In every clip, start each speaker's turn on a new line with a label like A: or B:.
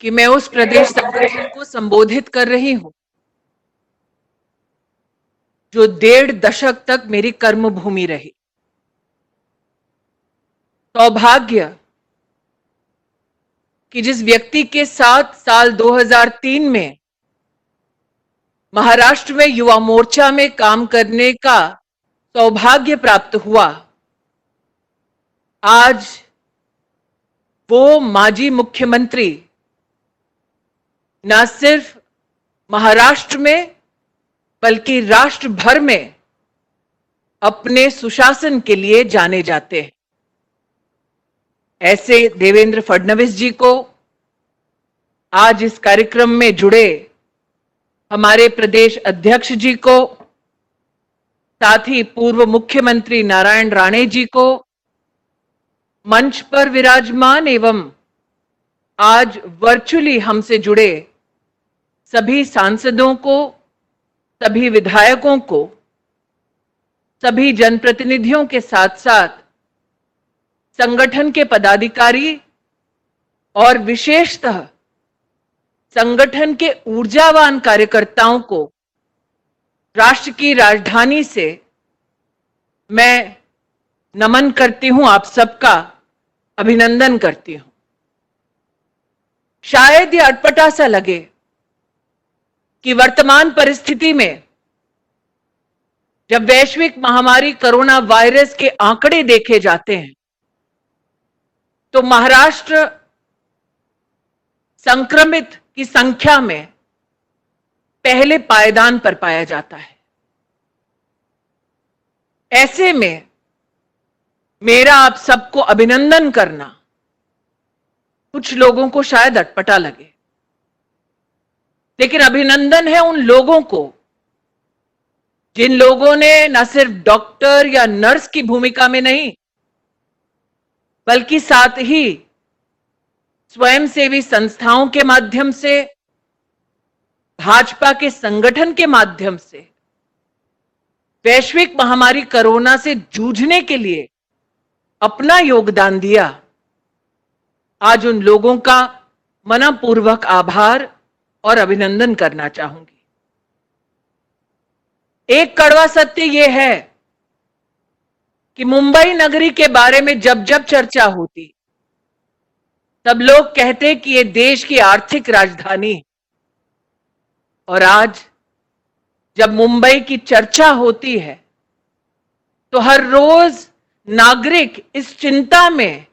A: कि मैं उस प्रदेश संगठन को संबोधित कर रही हूं जो 1.5 दशक तक मेरी कर्मभूमि रही। सौभाग्य कि जिस व्यक्ति के साथ साल 2003 में महाराष्ट्र में युवा मोर्चा में काम करने का सौभाग्य प्राप्त हुआ, आज वो माजी मुख्यमंत्री न सिर्फ महाराष्ट्र में बल्कि राष्ट्र भर में अपने सुशासन के लिए जाने जाते हैं। ऐसे देवेंद्र फडणवीस जी को आज इस कार्यक्रम में जुड़े हमारे प्रदेश अध्यक्ष जी को, साथ ही पूर्व मुख्यमंत्री नारायण राणे जी को, मंच पर विराजमान एवं आज वर्चुअली हमसे जुड़े सभी सांसदों को, सभी विधायकों को, सभी जनप्रतिनिधियों के साथ साथ संगठन के पदाधिकारी और विशेषतः संगठन के ऊर्जावान कार्यकर्ताओं को राष्ट्र की राजधानी से मैं नमन करती हूं, आप सबका अभिनंदन करती हूं। शायद ये अटपटा सा लगे कि वर्तमान परिस्थिति में जब वैश्विक महामारी कोरोना वायरस के आंकड़े देखे जाते हैं तो महाराष्ट्र संक्रमित की संख्या में पहले पायदान पर पाया जाता है। ऐसे में मेरा आप सबको अभिनंदन करना कुछ लोगों को शायद अटपटा लगे, लेकिन अभिनंदन है उन लोगों को जिन लोगों ने न सिर्फ डॉक्टर या नर्स की भूमिका में नहीं बल्कि साथ ही स्वयंसेवी संस्थाओं के माध्यम से, भाजपा के संगठन के माध्यम से वैश्विक महामारी कोरोना से जूझने के लिए अपना योगदान दिया। आज उन लोगों का मनपूर्वक आभार और अभिनंदन करना चाहूंगी। एक कड़वा सत्य यह है कि मुंबई नगरी के बारे में जब जब चर्चा होती तब लोग कहते कि यह देश की आर्थिक राजधानी है, और आज जब मुंबई की चर्चा होती है तो हर रोज नागरिक इस चिंता में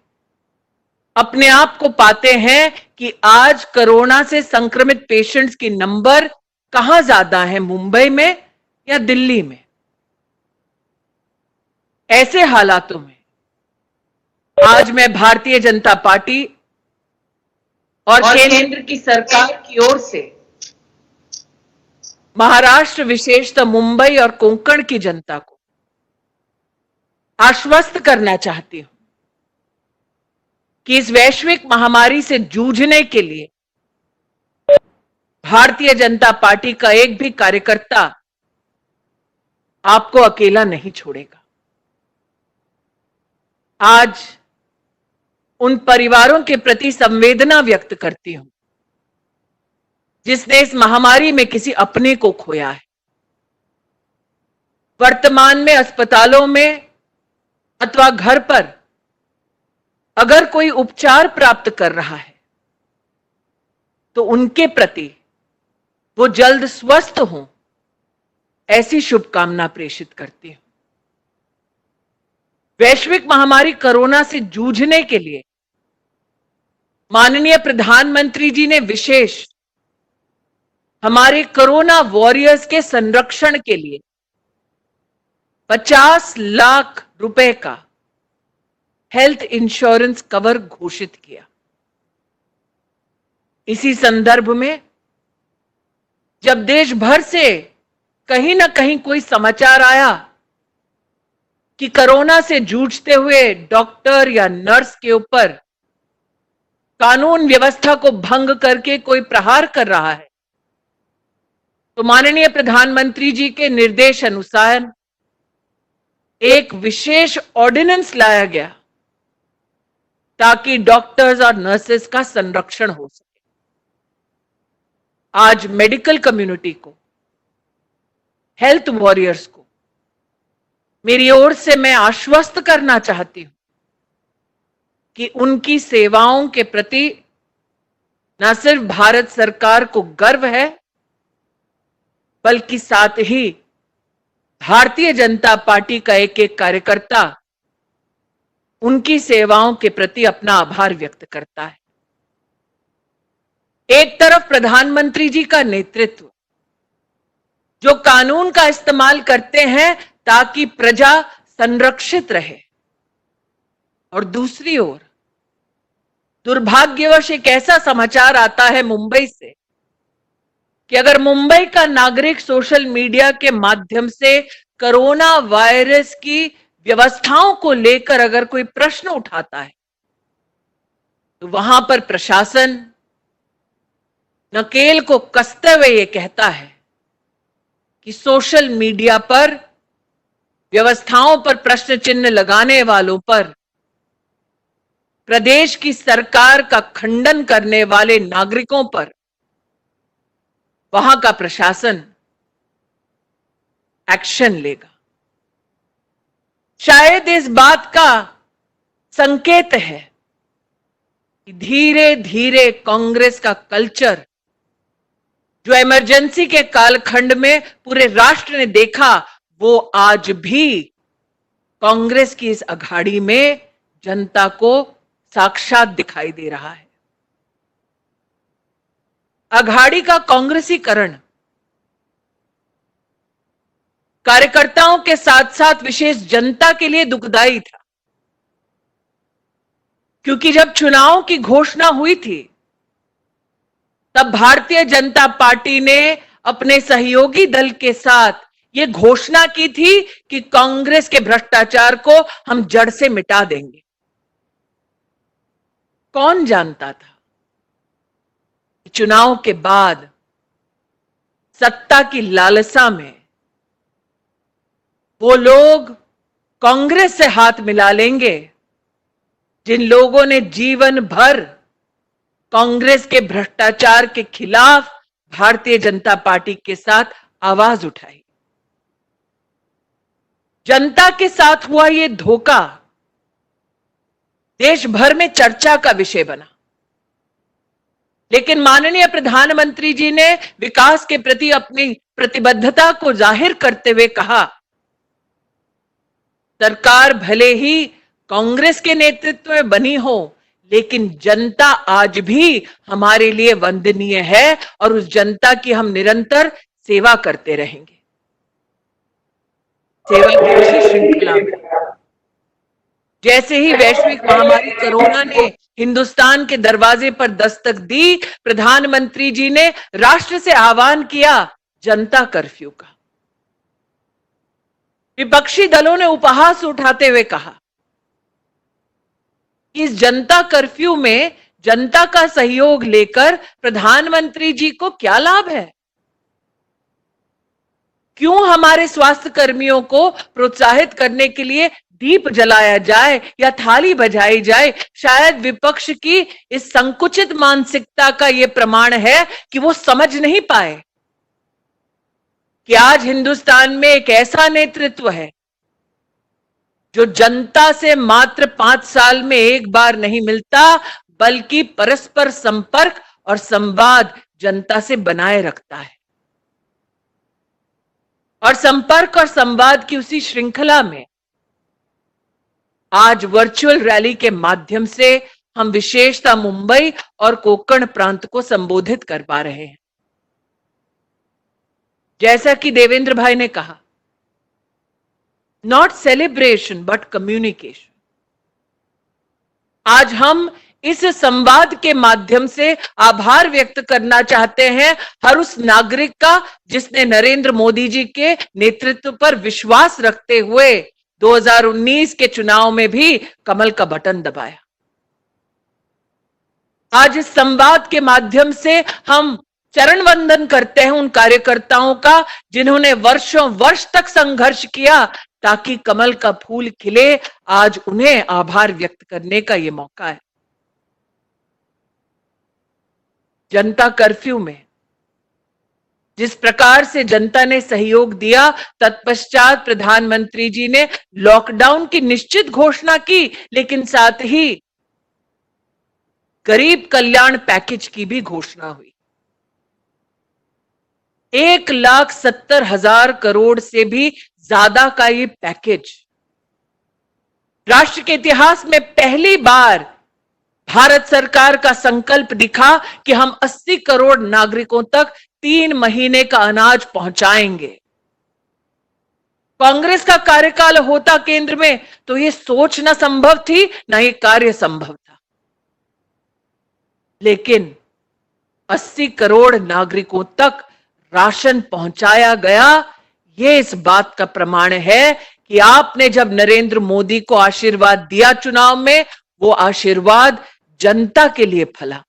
A: अपने आप को पाते हैं कि आज कोरोना से संक्रमित पेशेंट्स की नंबर कहां ज्यादा है, मुंबई में या दिल्ली में। ऐसे हालातों में आज मैं भारतीय जनता पार्टी और केंद्र की सरकार की ओर से महाराष्ट्र, विशेषतः मुंबई और कोंकण की जनता को आश्वस्त करना चाहती हूं कि इस वैश्विक महामारी से जूझने के लिए भारतीय जनता पार्टी का एक भी कार्यकर्ता आपको अकेला नहीं छोड़ेगा। आज उन परिवारों के प्रति संवेदना व्यक्त करती हूं जिसने इस महामारी में किसी अपने को खोया है। वर्तमान में अस्पतालों में अथवा घर पर अगर कोई उपचार प्राप्त कर रहा है तो उनके प्रति वो जल्द स्वस्थ हों, ऐसी शुभकामना प्रेषित करती हूं। वैश्विक महामारी कोरोना से जूझने के लिए माननीय प्रधानमंत्री जी ने विशेष हमारे कोरोना वॉरियर्स के संरक्षण के लिए 50 लाख रुपए का हेल्थ इंश्योरेंस कवर घोषित किया। इसी संदर्भ में जब देश भर से कहीं ना कहीं कोई समाचार आया कि कोरोना से जूझते हुए डॉक्टर या नर्स के ऊपर कानून व्यवस्था को भंग करके कोई प्रहार कर रहा है, तो माननीय प्रधानमंत्री जी के निर्देश अनुसार एक विशेष ऑर्डिनेंस लाया गया ताकि डॉक्टर्स और नर्सेस का संरक्षण हो सके। आज मेडिकल कम्युनिटी को, हेल्थ वॉरियर्स को मेरी ओर से मैं आश्वस्त करना चाहती हूं कि उनकी सेवाओं के प्रति न सिर्फ भारत सरकार को गर्व है, बल्कि साथ ही भारतीय जनता पार्टी का एक एक कार्यकर्ता उनकी सेवाओं के प्रति अपना आभार व्यक्त करता है। एक तरफ प्रधानमंत्री जी का नेतृत्व, जो कानून का इस्तेमाल करते हैं ताकि प्रजा संरक्षित रहे, और दूसरी ओर दुर्भाग्यवश एक ऐसा समाचार आता है मुंबई से कि अगर मुंबई का नागरिक सोशल मीडिया के माध्यम से कोरोना वायरस की व्यवस्थाओं को लेकर अगर कोई प्रश्न उठाता है तो वहां पर प्रशासन नकेल को कसते हुए यह कहता है कि सोशल मीडिया पर व्यवस्थाओं पर प्रश्न चिन्ह लगाने वालों पर, प्रदेश की सरकार का खंडन करने वाले नागरिकों पर वहां का प्रशासन एक्शन लेगा। शायद इस बात का संकेत है कि धीरे धीरे कांग्रेस का कल्चर, जो इमरजेंसी के कालखंड में पूरे राष्ट्र ने देखा, वो आज भी कांग्रेस की इस अघाड़ी में जनता को साक्षात दिखाई दे रहा है। अघाड़ी का कांग्रेसीकरण कार्यकर्ताओं के साथ साथ विशेष जनता के लिए दुखदाई था, क्योंकि जब चुनाव की घोषणा हुई थी तब भारतीय जनता पार्टी ने अपने सहयोगी दल के साथ यह घोषणा की थी कि कांग्रेस के भ्रष्टाचार को हम जड़ से मिटा देंगे। कौन जानता था चुनाव के बाद सत्ता की लालसा में वो लोग कांग्रेस से हाथ मिला लेंगे जिन लोगों ने जीवन भर कांग्रेस के भ्रष्टाचार के खिलाफ भारतीय जनता पार्टी के साथ आवाज उठाई। जनता के साथ हुआ ये धोखा देश भर में चर्चा का विषय बना, लेकिन माननीय प्रधानमंत्री जी ने विकास के प्रति अपनी प्रतिबद्धता को जाहिर करते हुए कहा, सरकार भले ही कांग्रेस के नेतृत्व में बनी हो, लेकिन जनता आज भी हमारे लिए वंदनीय है और उस जनता की हम निरंतर सेवा करते रहेंगे। सेवा की उसी श्रृंखला में जैसे ही वैश्विक महामारी कोरोना ने हिंदुस्तान के दरवाजे पर दस्तक दी, प्रधानमंत्री जी ने राष्ट्र से आह्वान किया जनता कर्फ्यू का। विपक्षी दलों ने उपहास उठाते हुए कहा, इस जनता कर्फ्यू में जनता का सहयोग लेकर प्रधानमंत्री जी को क्या लाभ है? क्यों हमारे स्वास्थ्य कर्मियों को प्रोत्साहित करने के लिए दीप जलाया जाए या थाली बजाई जाए? शायद विपक्ष की इस संकुचित मानसिकता का यह प्रमाण है कि वो समझ नहीं पाए कि आज हिंदुस्तान में एक ऐसा नेतृत्व है जो जनता से मात्र 5 साल में एक बार नहीं मिलता, बल्कि परस्पर संपर्क और संवाद जनता से बनाए रखता है। और संपर्क और संवाद की उसी श्रृंखला में आज वर्चुअल रैली के माध्यम से हम विशेषतः मुंबई और कोंकण प्रांत को संबोधित कर पा रहे हैं। जैसा कि देवेंद्र भाई ने कहा, नॉट सेलिब्रेशन बट कम्युनिकेशन। आज हम इस संवाद के माध्यम से आभार व्यक्त करना चाहते हैं हर उस नागरिक का जिसने नरेंद्र मोदी जी के नेतृत्व पर विश्वास रखते हुए 2019 के चुनाव में भी कमल का बटन दबाया। आज इस संवाद के माध्यम से हम चरण वंदन करते हैं उन कार्यकर्ताओं का जिन्होंने वर्षों वर्ष तक संघर्ष किया ताकि कमल का फूल खिले। आज उन्हें आभार व्यक्त करने का यह मौका है। जनता कर्फ्यू में जिस प्रकार से जनता ने सहयोग दिया, तत्पश्चात प्रधानमंत्री जी ने लॉकडाउन की निश्चित घोषणा की, लेकिन साथ ही गरीब कल्याण पैकेज की भी घोषणा हुई। 1,70,000 करोड़ से भी ज्यादा का ये पैकेज राष्ट्र के इतिहास में पहली बार भारत सरकार का संकल्प दिखा कि हम 80 करोड़ नागरिकों तक 3 महीने का अनाज पहुंचाएंगे। कांग्रेस का कार्यकाल होता केंद्र में तो यह सोच ना संभव थी, ना ये कार्य संभव था। लेकिन 80 करोड़ नागरिकों तक राशन पहुंचाया गया। यह इस बात का प्रमाण है कि आपने जब नरेंद्र मोदी को आशीर्वाद दिया चुनाव में, वो आशीर्वाद जनता के लिए फला।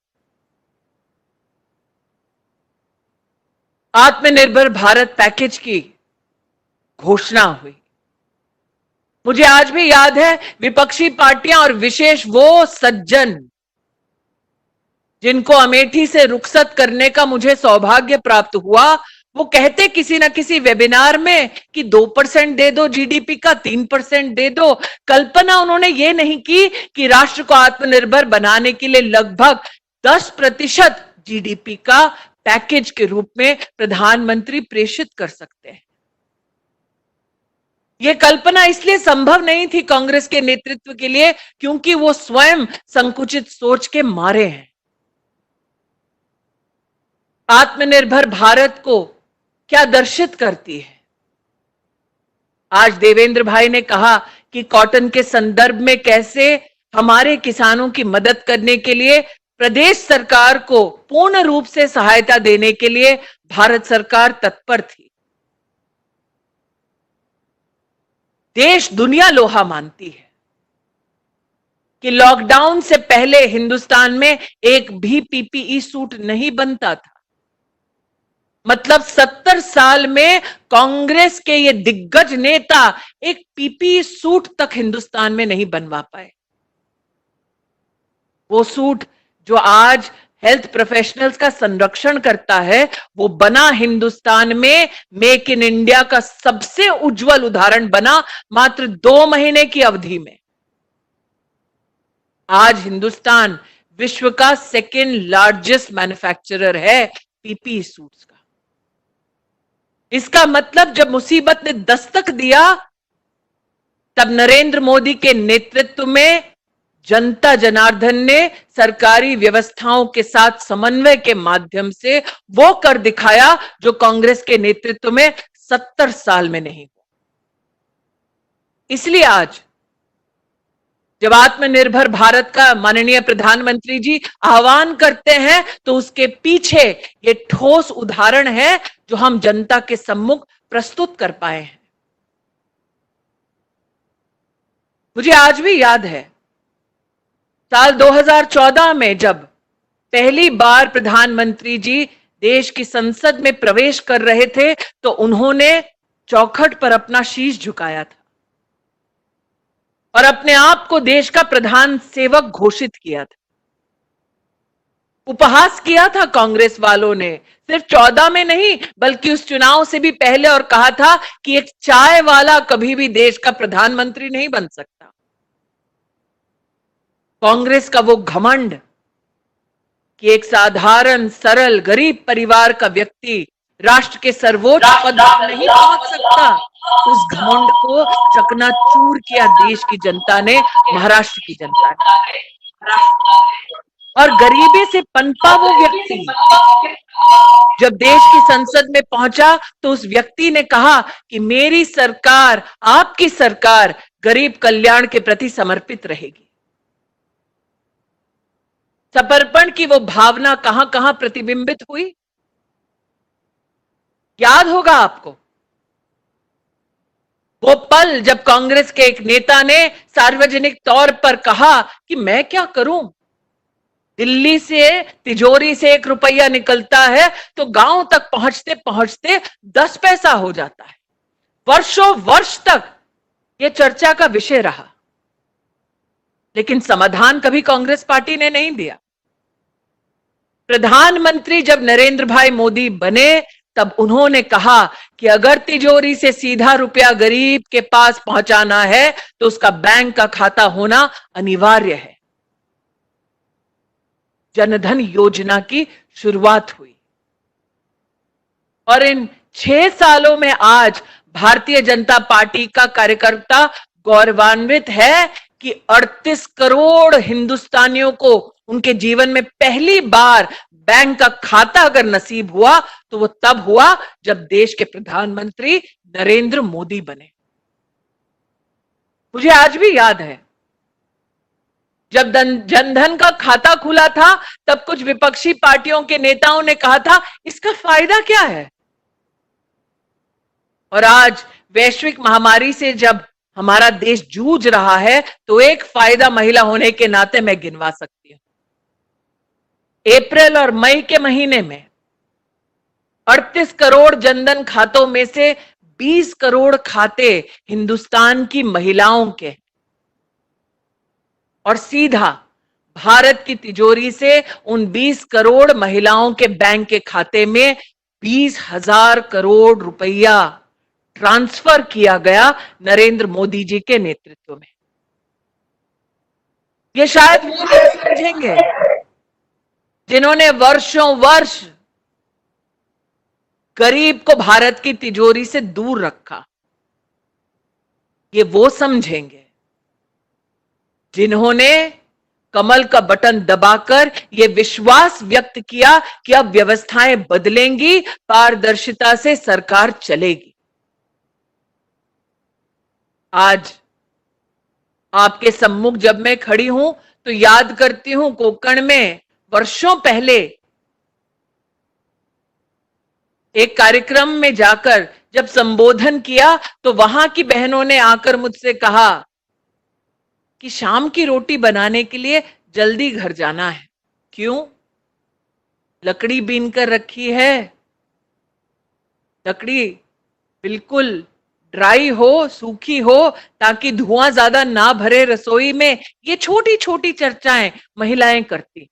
A: आत्मनिर्भर भारत पैकेज की घोषणा हुई। मुझे आज भी याद है, विपक्षी पार्टियां और विशेष वो सज्जन जिनको अमेठी से रुखसत करने का मुझे सौभाग्य प्राप्त हुआ, वो कहते किसी ना किसी वेबिनार में कि 2% दे दो जीडीपी का, 3% दे दो। कल्पना उन्होंने ये नहीं की कि राष्ट्र को आत्मनिर्भर बनाने के लिए लगभग 10% जीडीपी का पैकेज के रूप में प्रधानमंत्री प्रेषित कर सकते हैं। यह कल्पना इसलिए संभव नहीं थी कांग्रेस के नेतृत्व के लिए क्योंकि वो स्वयं संकुचित सोच के मारे हैं। आत्मनिर्भर भारत को क्या दर्शित करती है? आज देवेंद्र भाई ने कहा कि कॉटन के संदर्भ में कैसे हमारे किसानों की मदद करने के लिए प्रदेश सरकार को पूर्ण रूप से सहायता देने के लिए भारत सरकार तत्पर थी। देश दुनिया लोहा मानती है कि लॉकडाउन से पहले हिंदुस्तान में एक भी पीपीई सूट नहीं बनता था। मतलब 70 साल में कांग्रेस के ये दिग्गज नेता एक पीपीई सूट तक हिंदुस्तान में नहीं बनवा पाए। वो सूट जो आज हेल्थ प्रोफेशनल्स का संरक्षण करता है, वो बना हिंदुस्तान में मेक इन इंडिया का सबसे उज्जवल उदाहरण बना मात्र 2 महीने की अवधि में। आज हिंदुस्तान विश्व का 2nd लार्जेस्ट मैन्युफैक्चरर है पीपीई सूट्स का। इसका मतलब जब मुसीबत ने दस्तक दिया, तब नरेंद्र मोदी के नेतृत्व में जनता जनार्दन ने सरकारी व्यवस्थाओं के साथ समन्वय के माध्यम से वो कर दिखाया जो कांग्रेस के नेतृत्व में 70 साल में नहीं हुआ। इसलिए आज जब आत्मनिर्भर भारत का माननीय प्रधानमंत्री जी आह्वान करते हैं, तो उसके पीछे ये ठोस उदाहरण है जो हम जनता के सम्मुख प्रस्तुत कर पाए हैं। मुझे आज भी याद है, साल 2014 में जब पहली बार प्रधानमंत्री जी देश की संसद में प्रवेश कर रहे थे, तो उन्होंने चौखट पर अपना शीश झुकाया था और अपने आप को देश का प्रधान सेवक घोषित किया था। उपहास किया था कांग्रेस वालों ने, सिर्फ 14 में नहीं बल्कि उस चुनाव से भी पहले, और कहा था कि एक चाय वाला कभी भी देश का प्रधानमंत्री नहीं बन सकता। कांग्रेस का वो घमंड कि एक साधारण सरल गरीब परिवार का व्यक्ति राष्ट्र के सर्वोच्च पद पर नहीं पहुंच सकता, उस घमंड को चकनाचूर किया देश की जनता ने, महाराष्ट्र की जनता ने। और गरीबी से पनपा वो व्यक्ति जब देश की संसद में पहुंचा, तो उस व्यक्ति ने कहा कि मेरी सरकार, आपकी सरकार गरीब कल्याण के प्रति समर्पित रहेगी। समर्पण की वो भावना कहां कहां प्रतिबिंबित हुई, याद होगा आपको। वो पल जब कांग्रेस के एक नेता ने सार्वजनिक तौर पर कहा कि मैं क्या करूं, दिल्ली से तिजोरी से 1 रुपया निकलता है तो गांव तक पहुंचते पहुंचते 10 पैसा हो जाता है। वर्षों वर्ष तक यह चर्चा का विषय रहा, लेकिन समाधान कभी कांग्रेस पार्टी ने नहीं दिया। प्रधानमंत्री जब नरेंद्र भाई मोदी बने, तब उन्होंने कहा कि अगर तिजोरी से सीधा रुपया गरीब के पास पहुंचाना है तो उसका बैंक का खाता होना अनिवार्य है। जनधन योजना की शुरुआत हुई और इन 6 सालों में आज भारतीय जनता पार्टी का कार्यकर्ता गौरवान्वित है कि 38 करोड़ हिंदुस्तानियों को उनके जीवन में पहली बार बैंक का खाता अगर नसीब हुआ तो वो तब हुआ जब देश के प्रधानमंत्री नरेंद्र मोदी बने। मुझे आज भी याद है जब जनधन का खाता खुला था तब कुछ विपक्षी पार्टियों के नेताओं ने कहा था इसका फायदा क्या है। और आज वैश्विक महामारी से जब हमारा देश जूझ रहा है तो एक फायदा महिला होने के नाते मैं गिनवा सकती हूं। अप्रैल और मई के महीने में 38 करोड़ जनधन खातों में से 20 करोड़ खाते हिंदुस्तान की महिलाओं के और सीधा भारत की तिजोरी से उन 20 करोड़ महिलाओं के बैंक के खाते में 20,000 करोड़ रुपया ट्रांसफर किया गया नरेंद्र मोदी जी के नेतृत्व में। ये शायद वो लोग समझेंगे जिन्होंने वर्षों वर्ष गरीब को भारत की तिजोरी से दूर रखा। ये वो समझेंगे जिन्होंने कमल का बटन दबाकर यह विश्वास व्यक्त किया कि अब व्यवस्थाएं बदलेंगी, पारदर्शिता से सरकार चलेगी। आज आपके सम्मुख जब मैं खड़ी हूं तो याद करती हूं कोंकण में वर्षों पहले एक कार्यक्रम में जाकर जब संबोधन किया तो वहां की बहनों ने आकर मुझसे कहा कि शाम की रोटी बनाने के लिए जल्दी घर जाना है। क्यों? लकड़ी बीन कर रखी है, लकड़ी बिल्कुल ड्राई हो, सूखी हो, ताकि धुआं ज्यादा ना भरे रसोई में। ये छोटी छोटी चर्चाएं महिलाएं करती।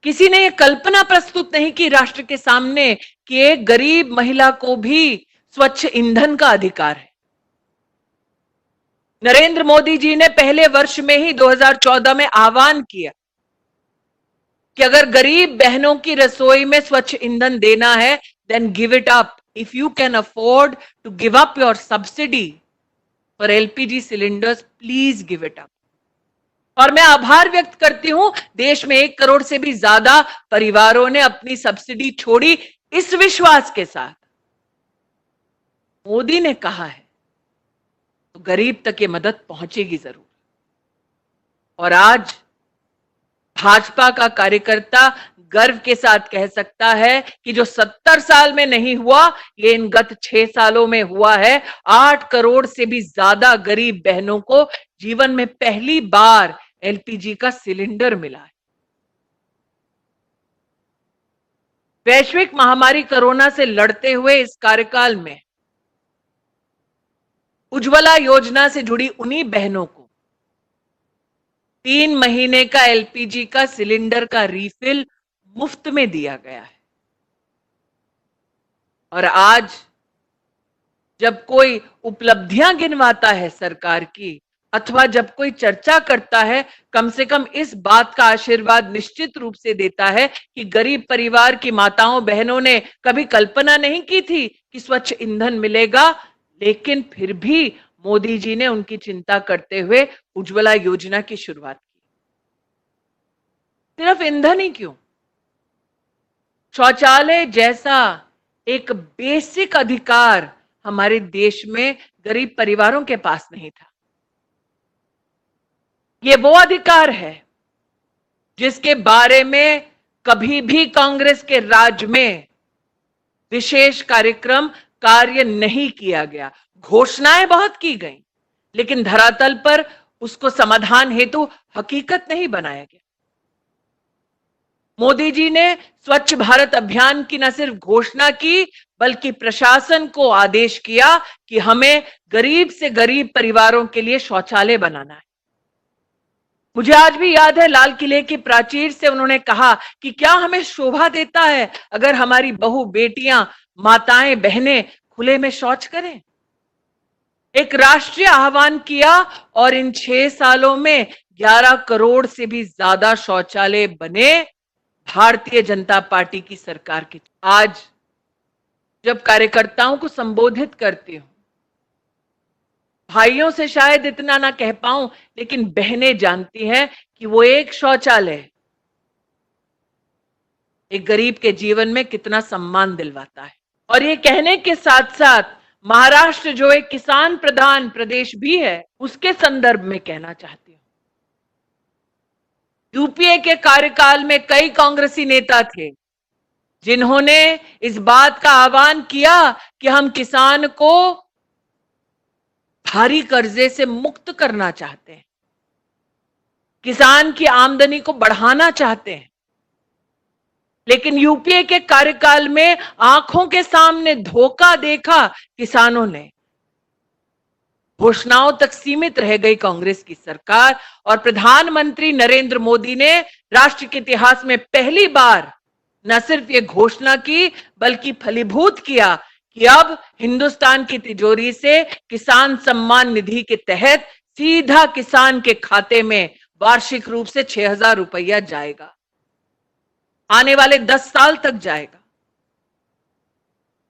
A: किसी ने यह कल्पना प्रस्तुत नहीं की राष्ट्र के सामने कि एक गरीब महिला को भी स्वच्छ ईंधन का अधिकार है। नरेंद्र मोदी जी ने पहले वर्ष में ही 2014 में आह्वान किया कि अगर गरीब बहनों की रसोई में स्वच्छ ईंधन देना है then give it up. If you can afford to give up your subsidy for LPG cylinders, please give it up. और मैं आभार व्यक्त करती हूं, देश में 1 करोड़ से भी ज्यादा परिवारों ने अपनी सब्सिडी छोड़ी इस विश्वास के साथ मोदी ने कहा है तो गरीब तक ये मदद पहुंचेगी जरूर। और आज भाजपा का कार्यकर्ता गर्व के साथ कह सकता है कि जो 70 साल में नहीं हुआ ये इन गत 6 सालों में हुआ है। 8 करोड़ से भी ज्यादा गरीब बहनों को जीवन में पहली बार एलपीजी का सिलेंडर मिला है। वैश्विक महामारी कोरोना से लड़ते हुए इस कार्यकाल में उज्ज्वला योजना से जुड़ी उन्हीं बहनों को 3 महीने का एलपीजी का सिलेंडर का रिफिल मुफ्त में दिया गया है। और आज जब कोई उपलब्धियां गिनवाता है सरकार की अथवा जब कोई चर्चा करता है, कम से कम इस बात का आशीर्वाद निश्चित रूप से देता है कि गरीब परिवार की माताओं बहनों ने कभी कल्पना नहीं की थी कि स्वच्छ ईंधन मिलेगा, लेकिन फिर भी मोदी जी ने उनकी चिंता करते हुए उज्ज्वला योजना की शुरुआत की। सिर्फ ईंधन ही क्यों, शौचालय जैसा एक बेसिक अधिकार हमारे देश में गरीब परिवारों के पास नहीं था। यह वो अधिकार है जिसके बारे में कभी भी कांग्रेस के राज में विशेष कार्यक्रम कार्य नहीं किया गया। घोषणाएं बहुत की गई, लेकिन धरातल पर उसको समाधान हेतु हकीकत नहीं बनाया गया। मोदी जी ने स्वच्छ भारत अभियान की न सिर्फ घोषणा की, बल्कि प्रशासन को आदेश किया कि हमें गरीब से गरीब परिवारों के लिए शौचालय बनाना है। मुझे आज भी याद है लाल किले की प्राचीर से उन्होंने कहा कि क्या हमें शोभा देता है अगर हमारी बहू बेटियां माताएं बहनें खुले में शौच करें। एक राष्ट्रीय आह्वान किया और इन 6 सालों में 11 करोड़ से भी ज्यादा शौचालय बने भारतीय जनता पार्टी की सरकार के। आज जब कार्यकर्ताओं को संबोधित करती हूं, भाइयों से शायद इतना ना कह पाऊं, लेकिन बहनें जानती हैं कि वो एक शौचालय एक गरीब के जीवन में कितना सम्मान दिलवाता है। और ये कहने के साथ साथ महाराष्ट्र जो एक किसान प्रधान प्रदेश भी है, उसके संदर्भ में कहना चाहती हूं, यूपीए के कार्यकाल में कई कांग्रेसी नेता थे जिन्होंने इस बात का आह्वान किया कि हम किसान को भारी कर्जे से मुक्त करना चाहते हैं, किसान की आमदनी को बढ़ाना चाहते हैं। लेकिन यूपीए के कार्यकाल में आंखों के सामने धोखा देखा किसानों ने। घोषणाओं तक सीमित रह गई कांग्रेस की सरकार और प्रधानमंत्री नरेंद्र मोदी ने राष्ट्र के इतिहास में पहली बार न सिर्फ ये घोषणा की बल्कि फलीभूत किया कि अब हिंदुस्तान की तिजोरी से किसान सम्मान निधि के तहत सीधा किसान के खाते में वार्षिक रूप से 6,000 रुपया जाएगा, आने वाले 10 साल तक जाएगा।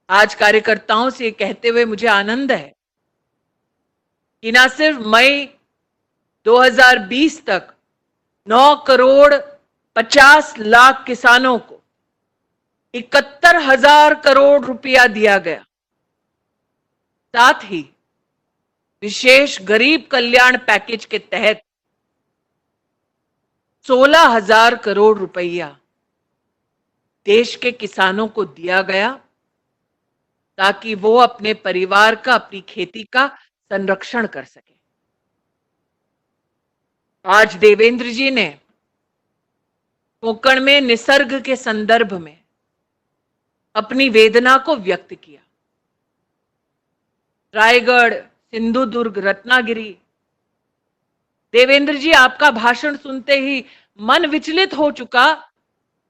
A: आज कार्यकर्ताओं से कहते हुए मुझे आनंद है कि न सिर्फ मई 2020 तक 9 करोड़ 50 लाख किसानों को 71,000 करोड़ रुपया दिया गया, साथ ही विशेष गरीब कल्याण पैकेज के तहत 16,000 करोड़ रुपया देश के किसानों को दिया गया ताकि वो अपने परिवार का, अपनी खेती का संरक्षण कर सके। आज देवेंद्र जी ने कोंकण में निसर्ग के संदर्भ में अपनी वेदना को व्यक्त किया। रायगढ़, सिंधुदुर्ग, रत्नागिरी, देवेंद्र जी आपका भाषण सुनते ही मन विचलित हो चुका,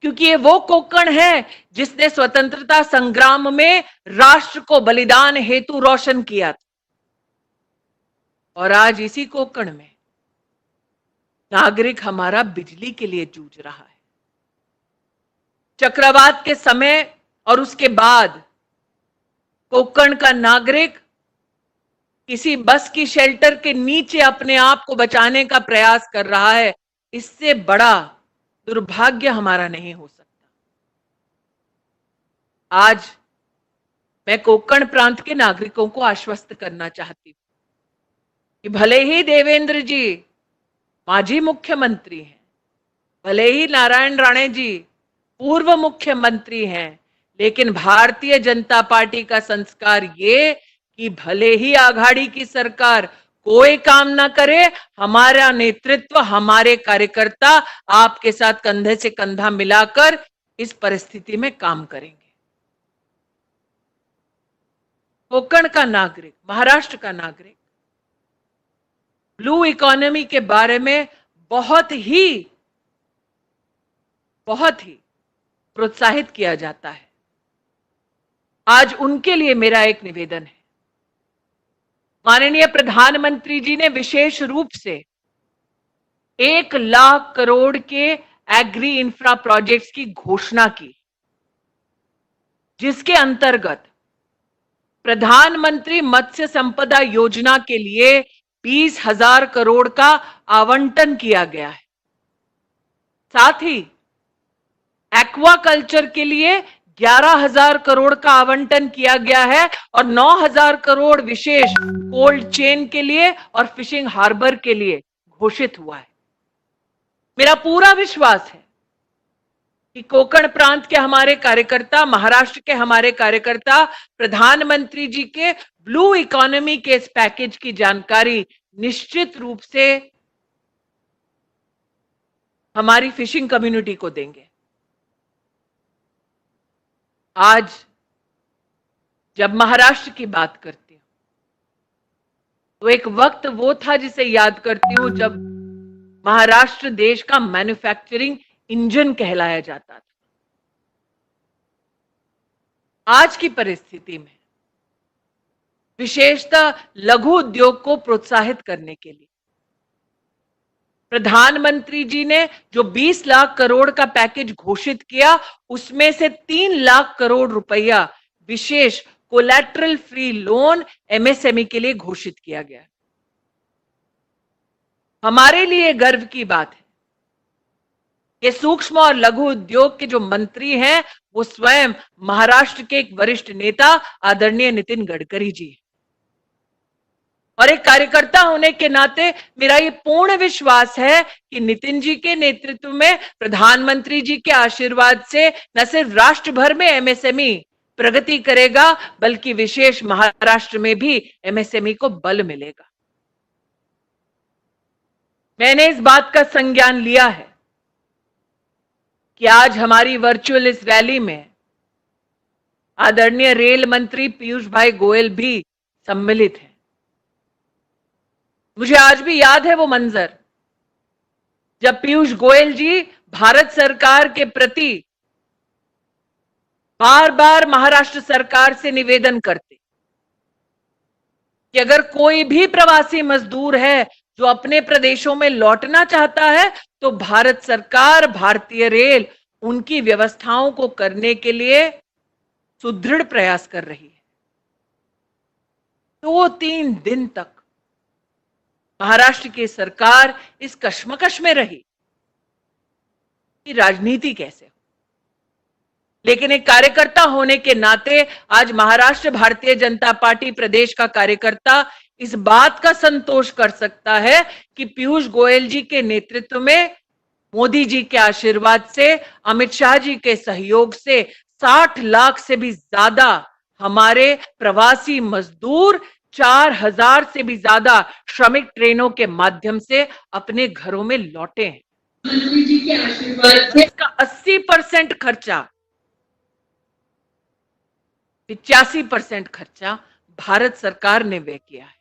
A: क्योंकि ये वो कोंकण है जिसने स्वतंत्रता संग्राम में राष्ट्र को बलिदान हेतु रोशन किया था। और आज इसी कोंकण में नागरिक हमारा बिजली के लिए जूझ रहा है। चक्रवात के समय और उसके बाद कोंकण का नागरिक किसी बस की शेल्टर के नीचे अपने आप को बचाने का प्रयास कर रहा है। इससे बड़ा दुर्भाग्य हमारा नहीं हो सकता। आज मैं कोंकण प्रांत के नागरिकों को आश्वस्त करना चाहती हूं कि भले ही देवेंद्र जी माजी मुख्यमंत्री हैं, भले ही नारायण राणे जी पूर्व मुख्यमंत्री हैं, लेकिन भारतीय जनता पार्टी का संस्कार ये कि भले ही आघाड़ी की सरकार कोई काम ना करे, हमारा नेतृत्व, हमारे कार्यकर्ता आपके साथ कंधे से कंधा मिलाकर इस परिस्थिति में काम करेंगे। कोंकण का नागरिक, महाराष्ट्र का नागरिक ब्लू इकोनॉमी के बारे में बहुत ही प्रोत्साहित किया जाता है। आज उनके लिए मेरा एक निवेदन है। माननीय प्रधानमंत्री जी ने विशेष रूप से 1 लाख करोड़ के एग्री इंफ्रा प्रोजेक्ट्स की घोषणा की, जिसके अंतर्गत प्रधानमंत्री मत्स्य संपदा योजना के लिए 20,000 करोड़ का आवंटन किया गया है। साथ ही एक्वाकल्चर के लिए 11,000 करोड़ का आवंटन किया गया है और 9,000 करोड़ विशेष कोल्ड चेन के लिए और फिशिंग हार्बर के लिए घोषित हुआ है। मेरा पूरा विश्वास है कि कोंकण प्रांत के हमारे कार्यकर्ता, महाराष्ट्र के हमारे कार्यकर्ता प्रधानमंत्री जी के ब्लू इकोनॉमी के इस पैकेज की जानकारी निश्चित रूप से हमारी फिशिंग कम्युनिटी को देंगे। आज जब महाराष्ट्र की बात करती हूं तो एक वक्त वो था जिसे याद करती हूं जब महाराष्ट्र देश का मैन्युफैक्चरिंग इंजन कहलाया जाता था। आज की परिस्थिति में विशेषतः लघु उद्योग को प्रोत्साहित करने के लिए प्रधानमंत्री जी ने जो 20 लाख करोड़ का पैकेज घोषित किया, उसमें से 3 लाख करोड़ रुपया विशेष कोलैटरल फ्री लोन एमएसएमई के लिए घोषित किया गया। हमारे लिए गर्व की बात है कि सूक्ष्म और लघु उद्योग के जो मंत्री हैं वो स्वयं महाराष्ट्र के एक वरिष्ठ नेता आदरणीय नितिन गडकरी जी हैं। और एक कार्यकर्ता होने के नाते मेरा ये पूर्ण विश्वास है कि नितिन जी के नेतृत्व में, प्रधानमंत्री जी के आशीर्वाद से न सिर्फ राष्ट्र भर में एमएसएमई प्रगति करेगा, बल्कि विशेष महाराष्ट्र में भी एमएसएमई को बल मिलेगा। मैंने इस बात का संज्ञान लिया है कि आज हमारी वर्चुअल इस रैली में आदरणीय रेल मंत्री पीयूष भाई गोयल भी सम्मिलित हैं। मुझे आज भी याद है वो मंजर जब पीयूष गोयल जी भारत सरकार के प्रति बार बार महाराष्ट्र सरकार से निवेदन करते कि अगर कोई भी प्रवासी मजदूर है जो अपने प्रदेशों में लौटना चाहता है तो भारत सरकार, भारतीय रेल उनकी व्यवस्थाओं को करने के लिए सुदृढ़ प्रयास कर रही है। 2-3 दिन तक महाराष्ट्र की सरकार इस कश्मकश में रही कि राजनीति कैसे हो। लेकिन एक कार्यकर्ता होने के नाते आज महाराष्ट्र भारतीय जनता पार्टी प्रदेश का कार्यकर्ता इस बात का संतोष कर सकता है कि पीयूष गोयल जी के नेतृत्व में, मोदी जी के आशीर्वाद से, अमित शाह जी के सहयोग से 60 लाख से भी ज्यादा हमारे प्रवासी मजदूर 4000 से भी ज्यादा श्रमिक ट्रेनों के माध्यम से अपने घरों में लौटे हैं। मोदी जी के आशीर्वाद से इसका 80% खर्चा, 85% खर्चा भारत सरकार ने व्यय किया है।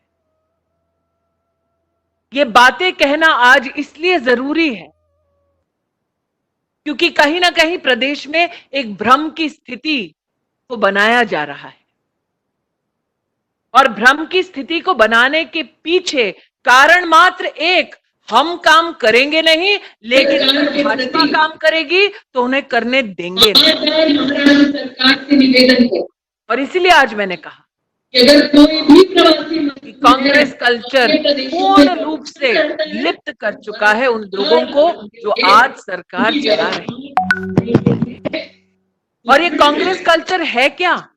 A: ये बातें कहना आज इसलिए जरूरी है क्योंकि कहीं ना कहीं प्रदेश में एक भ्रम की स्थिति को बनाया जा रहा है और भ्रम की स्थिति को बनाने के पीछे कारण मात्र एक, हम काम करेंगे नहीं, लेकिन अगर भाजपा काम करेगी तो उन्हें करने देंगे नहीं। और इसीलिए आज मैंने कहा अगर कोई भी प्रवासी कांग्रेस कल्चर पूर्ण रूप से लिप्त कर चुका है उन लोगों को जो आज सरकार चला रही है। और ये कांग्रेस कल्चर है क्या?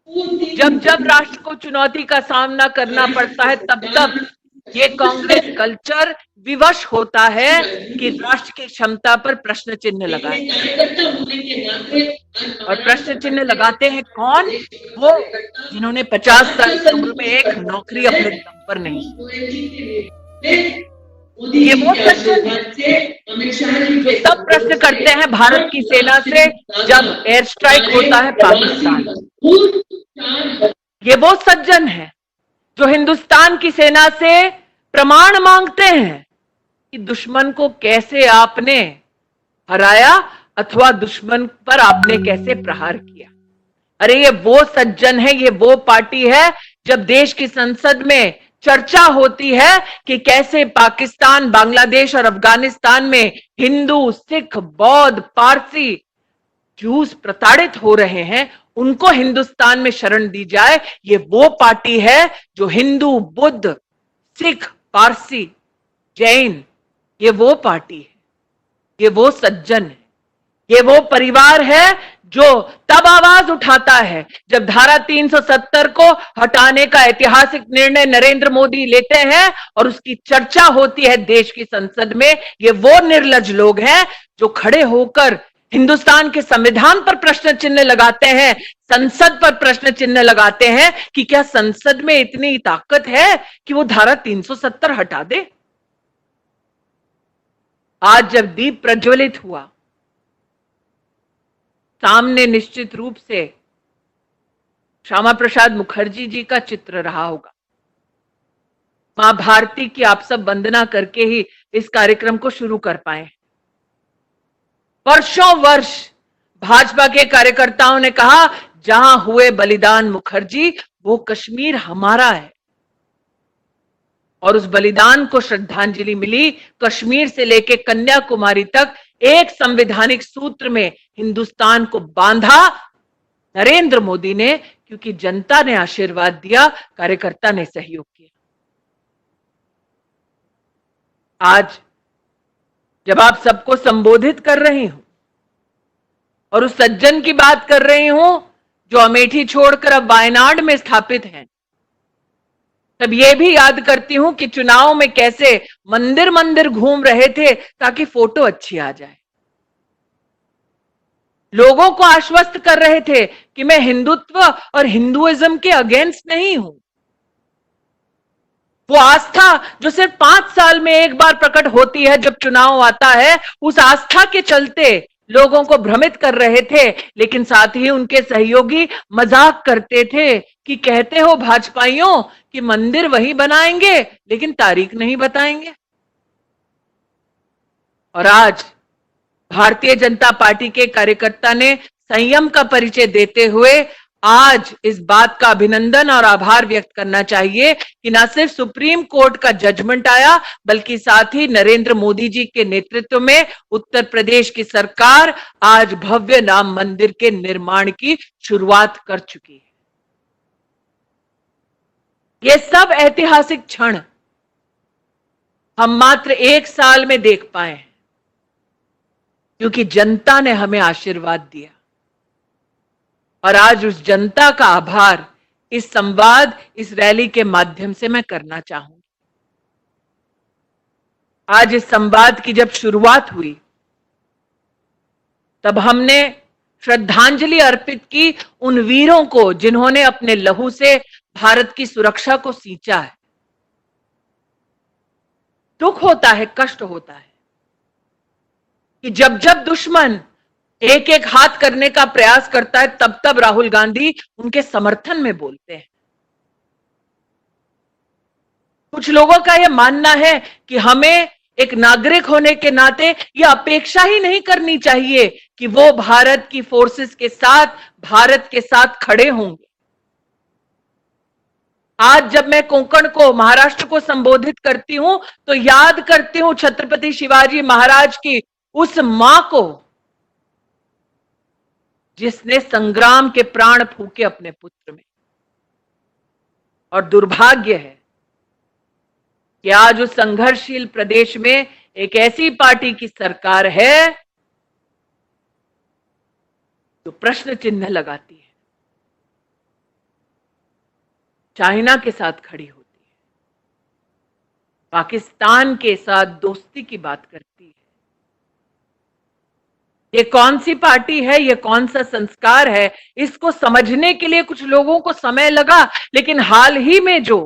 A: जब जब राष्ट्र को चुनौती का सामना करना पड़ता है तब तब ये कांग्रेस कल्चर विवश होता है कि राष्ट्र की क्षमता पर प्रश्न चिन्ह लगाए। और प्रश्न चिन्ह लगाते हैं कौन? वो जिन्होंने 50 साल की उम्र में एक नौकरी अपने दम पर नहीं। ये वो सज्जन जो सब प्रश्न करते हैं भारत की सेना से जब एयर स्ट्राइक होता है पाकिस्तान। ये वो सज्जन है जो हिंदुस्तान की सेना से प्रमाण मांगते हैं कि दुश्मन को कैसे आपने हराया अथवा दुश्मन पर आपने कैसे प्रहार किया। अरे ये वो सज्जन है, ये वो पार्टी है जब देश की संसद में चर्चा होती है कि कैसे पाकिस्तान, बांग्लादेश और अफगानिस्तान में हिंदू, सिख, बौद्ध, पारसी, जूस प्रताड़ित हो रहे हैं, उनको हिंदुस्तान में शरण दी जाए। ये वो पार्टी है जो हिंदू, बुद्ध, सिख, पारसी, जैन, ये वो पार्टी है, ये वो सज्जन है, ये वो परिवार है जो तब आवाज उठाता है जब धारा 370 को हटाने का ऐतिहासिक निर्णय नरेंद्र मोदी लेते हैं और उसकी चर्चा होती है देश की संसद में। ये वो निर्लज लोग हैं जो खड़े होकर हिंदुस्तान के संविधान पर प्रश्न चिन्ह लगाते हैं, संसद पर प्रश्न चिन्ह लगाते हैं कि क्या संसद में इतनी ताकत है कि वो धारा 370 हटा दे। आज जब दीप प्रज्वलित हुआ, सामने निश्चित रूप से श्यामा प्रसाद मुखर्जी जी का चित्र रहा होगा। मां भारती की आप सब वंदना करके ही इस कार्यक्रम को शुरू कर पाए। वर्षों वर्ष भाजपा के कार्यकर्ताओं ने कहा, जहां हुए बलिदान मुखर्जी, वो कश्मीर हमारा है। और उस बलिदान को श्रद्धांजलि मिली। कश्मीर से लेकर कन्याकुमारी तक एक संवैधानिक सूत्र में हिंदुस्तान को बांधा नरेंद्र मोदी ने, क्योंकि जनता ने आशीर्वाद दिया, कार्यकर्ता ने सहयोग किया। आज जब आप सबको संबोधित कर रही हूं और उस सज्जन की बात कर रही हूं जो अमेठी छोड़कर अब वायनाड में स्थापित हैं, तब यह भी याद करती हूं कि चुनाव में कैसे मंदिर मंदिर घूम रहे थे ताकि फोटो अच्छी आ जाए। लोगों को आश्वस्त कर रहे थे कि मैं हिंदुत्व और हिंदुइज्म के अगेंस्ट नहीं हूं। वो आस्था जो सिर्फ 5 साल में एक बार प्रकट होती है जब चुनाव आता है, उस आस्था के चलते लोगों को भ्रमित कर रहे थे। लेकिन साथ ही उनके सहयोगी मजाक करते थे कि कहते हो भाजपाइयों कि मंदिर वही बनाएंगे लेकिन तारीख नहीं बताएंगे। और आज भारतीय जनता पार्टी के कार्यकर्ता ने संयम का परिचय देते हुए आज इस बात का अभिनंदन और आभार व्यक्त करना चाहिए कि न सिर्फ सुप्रीम कोर्ट का जजमेंट आया, बल्कि साथ ही नरेंद्र मोदी जी के नेतृत्व में उत्तर प्रदेश की सरकार आज भव्य राम मंदिर के निर्माण की शुरुआत कर चुकी है। ये सब ऐतिहासिक क्षण हम मात्र 1 साल में देख पाए हैं, क्योंकि जनता ने हमें आशीर्वाद दिया। और आज उस जनता का आभार इस संवाद, इस रैली के माध्यम से मैं करना चाहूंगी। आज इस संवाद की जब शुरुआत हुई, तब हमने श्रद्धांजलि अर्पित की उन वीरों को जिन्होंने अपने लहू से भारत की सुरक्षा को सींचा है। दुख होता है, कष्ट होता है कि जब जब दुश्मन एक एक हाथ करने का प्रयास करता है, तब तब राहुल गांधी उनके समर्थन में बोलते हैं। कुछ लोगों का यह मानना है कि हमें एक नागरिक होने के नाते यह अपेक्षा ही नहीं करनी चाहिए कि वो भारत की फोर्सेस के साथ, भारत के साथ खड़े होंगे। आज जब मैं कोंकण को, महाराष्ट्र को संबोधित करती हूं तो याद करती हूं छत्रपति शिवाजी महाराज की उस मां को जिसने संग्राम के प्राण फूके अपने पुत्र में। और दुर्भाग्य है कि आज उस संघर्षशील प्रदेश में एक ऐसी पार्टी की सरकार है जो प्रश्न चिन्ह लगाती है, चाइना के साथ खड़ी होती है, पाकिस्तान के साथ दोस्ती की बात करती है। ये कौन सी पार्टी है, ये कौन सा संस्कार है, इसको समझने के लिए कुछ लोगों को समय लगा। लेकिन हाल ही में जो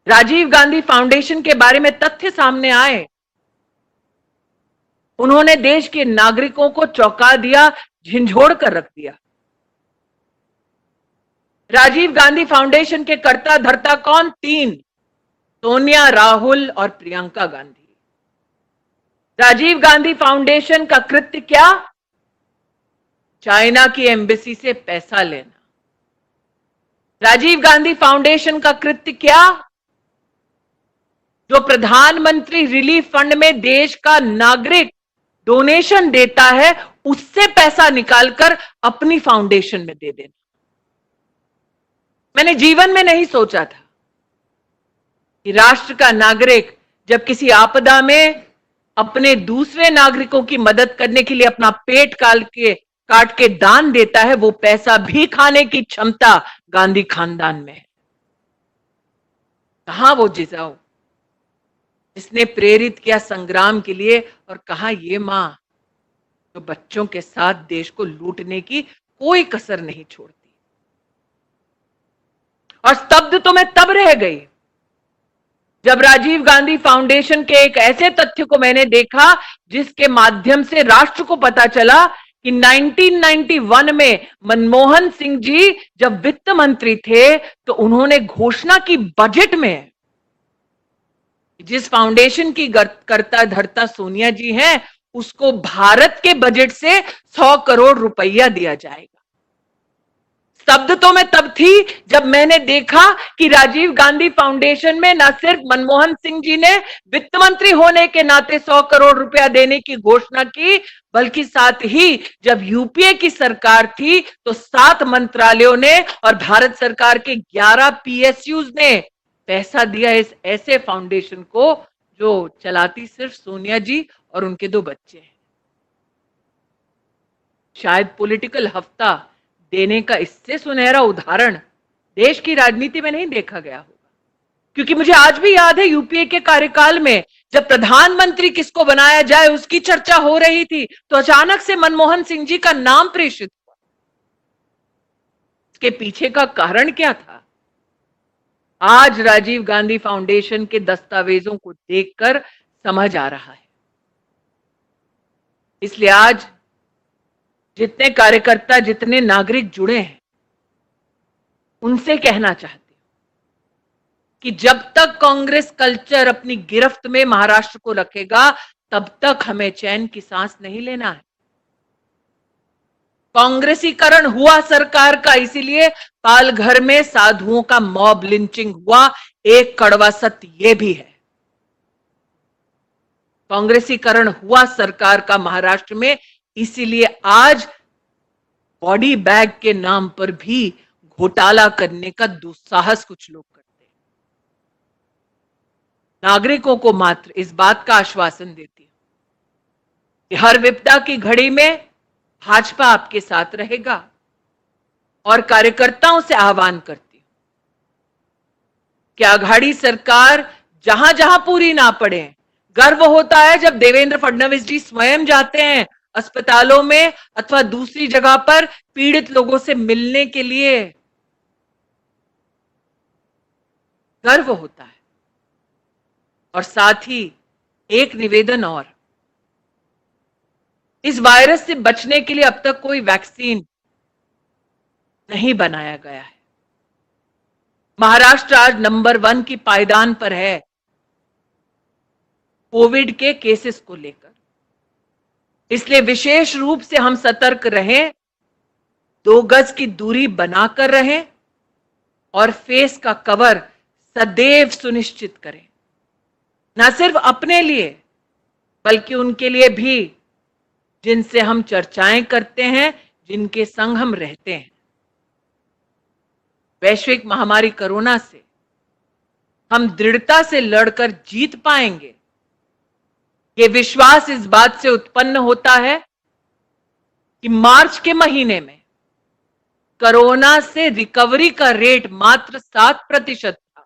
A: राजीव गांधी फाउंडेशन के बारे में तथ्य सामने आए, उन्होंने देश के नागरिकों को चौंका दिया, झिंझोड़ कर रख दिया। राजीव गांधी फाउंडेशन के कर्ता धर्ता कौन? 3, सोनिया, राहुल और प्रियंका गांधी। राजीव गांधी फाउंडेशन का कृत्य क्या? चाइना की एम्बेसी से पैसा लेना। राजीव गांधी फाउंडेशन का कृत्य क्या? जो प्रधानमंत्री रिलीफ फंड में देश का नागरिक डोनेशन देता है, उससे पैसा निकालकर अपनी फाउंडेशन में दे देना। मैंने जीवन में नहीं सोचा था कि राष्ट्र का नागरिक जब किसी आपदा में अपने दूसरे नागरिकों की मदद करने के लिए अपना पेट काट के दान देता है, वो पैसा भी खाने की क्षमता गांधी खानदान में है। कहां वो जिजाऊ जिसने प्रेरित किया संग्राम के लिए, और कहां ये मां जो बच्चों के साथ देश को लूटने की कोई कसर नहीं छोड़ती। और स्तब्ध तो मैं तब रह गई जब राजीव गांधी फाउंडेशन के एक ऐसे तथ्य को मैंने देखा जिसके माध्यम से राष्ट्र को पता चला कि 1991 में मनमोहन सिंह जी जब वित्त मंत्री थे तो उन्होंने घोषणा की बजट में, जिस फाउंडेशन की कर्ता धर्ता सोनिया जी हैं, उसको भारत के बजट से 100 करोड़ रुपया दिया जाएगा। शब्द तो मैं तब थी जब मैंने देखा कि राजीव गांधी फाउंडेशन में न सिर्फ मनमोहन सिंह जी ने वित्त मंत्री होने के नाते 100 करोड़ रुपया देने की घोषणा की, बल्कि साथ ही जब यूपीए की सरकार थी तो 7 मंत्रालयों ने और भारत सरकार के 11 पीएसयूज ने पैसा दिया इस ऐसे फाउंडेशन को जो चलाती सिर्फ सोनिया जी और उनके 2 बच्चे हैं। शायद पॉलिटिकल हफ्ता देने का इससे सुनहरा उदाहरण देश की राजनीति में नहीं देखा गया होगा, क्योंकि मुझे आज भी याद है यूपीए के कार्यकाल में जब प्रधानमंत्री किसको बनाया जाए उसकी चर्चा हो रही थी तो अचानक से मनमोहन सिंह जी का नाम प्रेषित हुआ। इसके पीछे का कारण क्या था? आज राजीव गांधी फाउंडेशन के दस्तावेजों को देखकर समझ आ रहा है। इसलिए आज जितने कार्यकर्ता, जितने नागरिक जुड़े हैं, उनसे कहना चाहती हूं कि जब तक कांग्रेस कल्चर अपनी गिरफ्त में महाराष्ट्र को रखेगा तब तक हमें चैन की सांस नहीं लेना है। कांग्रेसीकरण हुआ सरकार का, इसीलिए पालघर में साधुओं का मॉब लिंचिंग हुआ। एक कड़वा सत्य यह भी है, कांग्रेसीकरण हुआ सरकार का महाराष्ट्र में, इसीलिए आज बॉडी बैग के नाम पर भी घोटाला करने का दुस्साहस कुछ लोग करते हैं। नागरिकों को मात्र इस बात का आश्वासन देती हूं कि हर विपदा की घड़ी में भाजपा आपके साथ रहेगा और कार्यकर्ताओं से आह्वान करती हूं कि आघाड़ी सरकार जहां जहां पूरी ना पड़े। गर्व होता है जब देवेंद्र फडणवीस जी स्वयं जाते हैं अस्पतालों में अथवा दूसरी जगह पर पीड़ित लोगों से मिलने के लिए, गर्व होता है। और साथ ही एक निवेदन और, इस वायरस से बचने के लिए अब तक कोई वैक्सीन नहीं बनाया गया है। महाराष्ट्र आज नंबर 1 की पायदान पर है कोविड के केसेस को लेकर, इसलिए विशेष रूप से हम सतर्क रहें, 2 गज की दूरी बनाकर रहें और फेस का कवर सदैव सुनिश्चित करें, न सिर्फ अपने लिए बल्कि उनके लिए भी जिनसे हम चर्चाएं करते हैं, जिनके संग हम रहते हैं। वैश्विक महामारी कोरोना से हम दृढ़ता से लड़कर जीत पाएंगे, ये विश्वास इस बात से उत्पन्न होता है कि मार्च के महीने में कोरोना से रिकवरी का रेट मात्र 7% था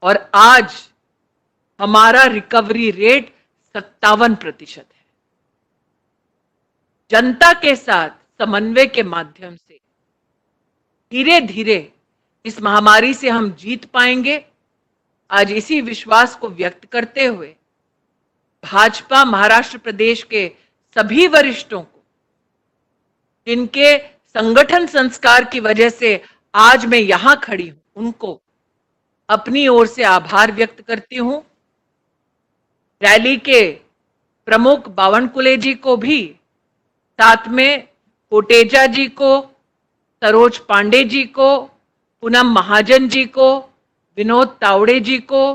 A: और आज हमारा रिकवरी रेट 57% है। जनता के साथ समन्वय के माध्यम से धीरे धीरे इस महामारी से हम जीत पाएंगे। आज इसी विश्वास को व्यक्त करते हुए भाजपा महाराष्ट्र प्रदेश के सभी वरिष्ठों को, जिनके संगठन संस्कार की वजह से आज मैं यहां खड़ी हूं, उनको अपनी ओर से आभार व्यक्त करती हूं। रैली के प्रमुख बावनकुले जी को भी, साथ में कोटेचा जी को, सरोज पांडे जी को, पूनम महाजन जी को, विनोद तावड़े जी को,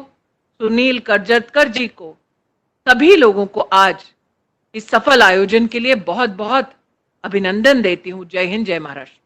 A: सुनील करजतकर जी को, सभी लोगों को आज इस सफल आयोजन के लिए बहुत बहुत अभिनंदन देती हूं। जय हिंद, जय महाराष्ट्र।